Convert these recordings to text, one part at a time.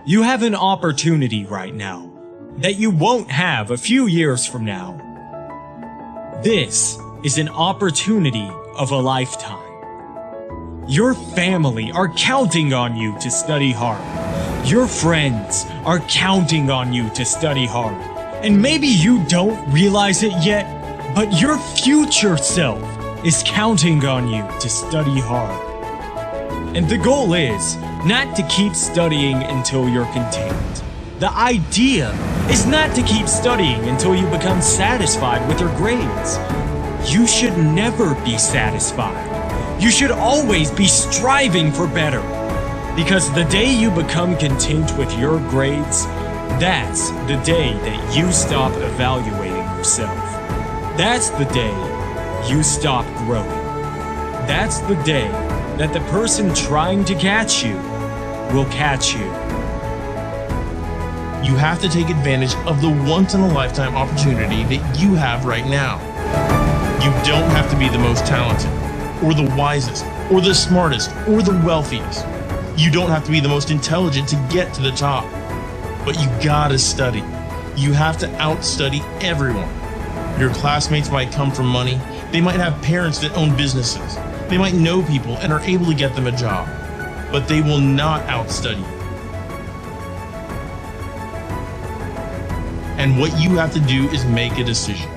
You have an opportunity right now that you won't have a few years from now. This is an opportunity of a lifetime. Your family are counting on you to study hard. Your friends are counting on you to study hard. And maybe you don't realize it yet, but your future self is counting on you to study hard. And the goal is not to keep studying until you're content. The idea is not to keep studying until you become satisfied with your grades. You should never be satisfied. You should always be striving for better. Because the day you become content with your grades, that's the day that you stop evaluating yourself. That's the day you stop growing. That's the day that the person trying to catch you will catch you. You have to take advantage of the once-in-a-lifetime opportunity that you have right now. You don't have to be the most talented, or the wisest, or the smartest, or the wealthiest. You don't have to be the most intelligent to get to the top. But you gotta study. You have to outstudy everyone. Your classmates might come from money. They might have parents that own businesses. They might know people and are able to get them a job. But they will not outstudy you. And what you have to do is make a decision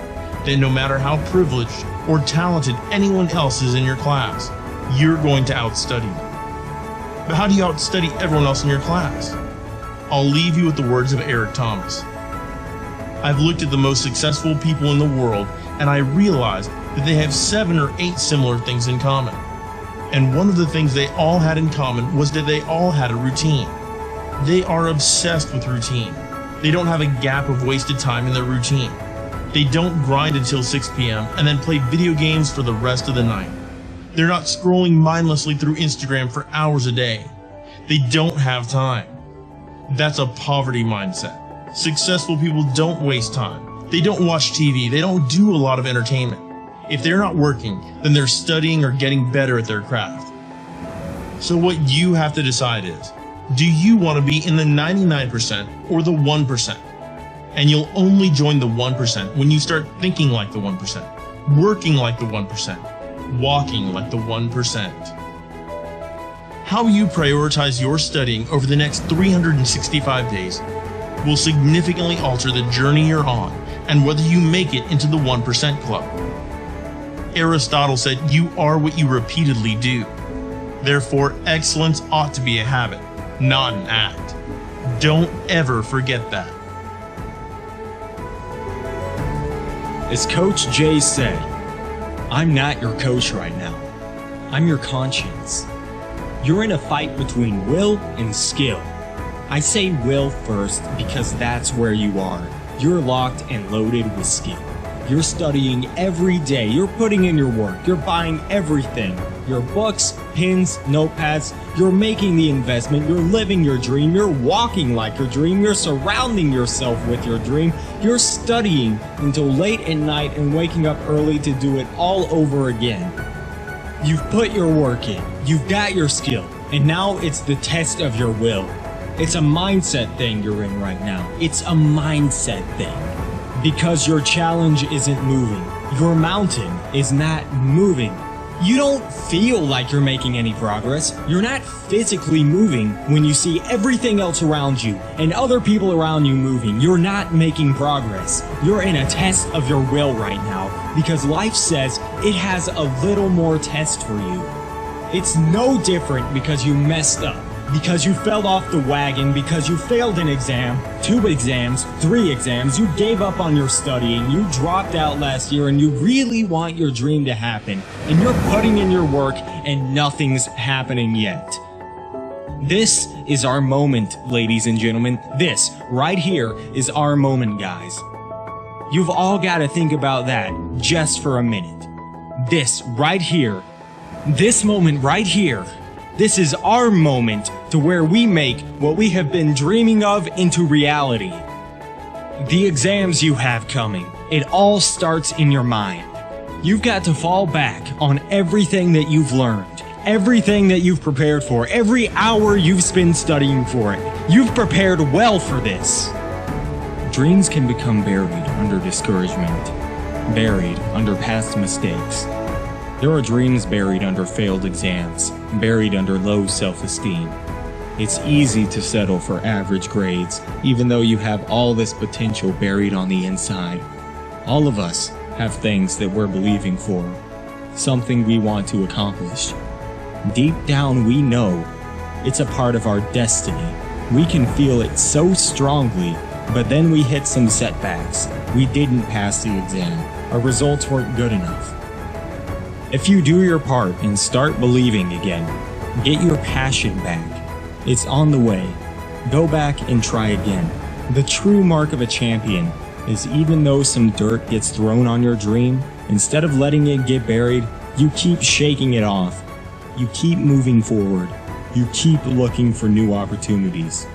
that no matter how privileged or talented anyone else is in your class, you're going to outstudy them. But how do you outstudy everyone else in your class? I'll leave you with the words of Eric Thomas. I've looked at the most successful people in the world, and I realized that they have 7 or 8 similar things in common. And one of the things they all had in common was that they all had a routine. They are obsessed with routine. They don't have a gap of wasted time in their routine. They don't grind until 6 p.m. and then play video games for the rest of the night. They're not scrolling mindlessly through Instagram for hours a day. They don't have time. That's a poverty mindset. Successful people don't waste time. They don't watch TV. They don't do a lot of entertainment. If they're not working, then they're studying or getting better at their craft. So what you have to decide is, do you want to be in the 99% or the 1%? And you'll only join the 1% when you start thinking like the 1%, working like the 1%, walking like the 1%. How you prioritize your studying over the next 365 days will significantly alter the journey you're on and whether you make it into the 1% club. Aristotle said you are what you repeatedly do. Therefore, excellence ought to be a habit, not an act. Don't ever forget that. As Coach Jay said, I'm not your coach right now. I'm your conscience. You're in a fight between will and skill. I say will first because that's where you are. You're locked and loaded with skill. You're studying every day. You're putting in your work. You're buying everything. Your books, pens, notepads. You're making the investment. You're living your dream. You're walking like your dream. You're surrounding yourself with your dream. You're studying until late at night and waking up early to do it all over again. You've put your work in. You've got your skill. And now it's the test of your will. It's a mindset thing you're in right now. It's a mindset thing. Because your challenge isn't moving. Your mountain is not moving. You don't feel like you're making any progress. You're not physically moving when you see everything else around you and other people around you moving. You're not making progress. You're in a test of your will right now because life says it has a little more test for you. It's no different because you messed up. Because you fell off the wagon, because you failed an exam, 2 exams, 3 exams, you gave up on your studying, you dropped out last year, and you really want your dream to happen, and you're putting in your work, and nothing's happening yet. This is our moment, ladies and gentlemen. This, right here, is our moment, guys. You've all got to think about that just for a minute. This, right here, this moment right here, this is our moment to where we make what we have been dreaming of into reality. The exams you have coming, it all starts in your mind. You've got to fall back on everything that you've learned, everything that you've prepared for, every hour you've spent studying for it. You've prepared well for this. Dreams can become buried under discouragement, buried under past mistakes. There are dreams buried under failed exams, buried under low self-esteem. It's easy to settle for average grades, even though you have all this potential buried on the inside. All of us have things that we're believing for, something we want to accomplish. Deep down, we know it's a part of our destiny. We can feel it so strongly, but then we hit some setbacks. We didn't pass the exam. Our results weren't good enough. If you do your part and start believing again, get your passion back. It's on the way. Go back and try again. The true mark of a champion is even though some dirt gets thrown on your dream, instead of letting it get buried, you keep shaking it off. You keep moving forward. You keep looking for new opportunities.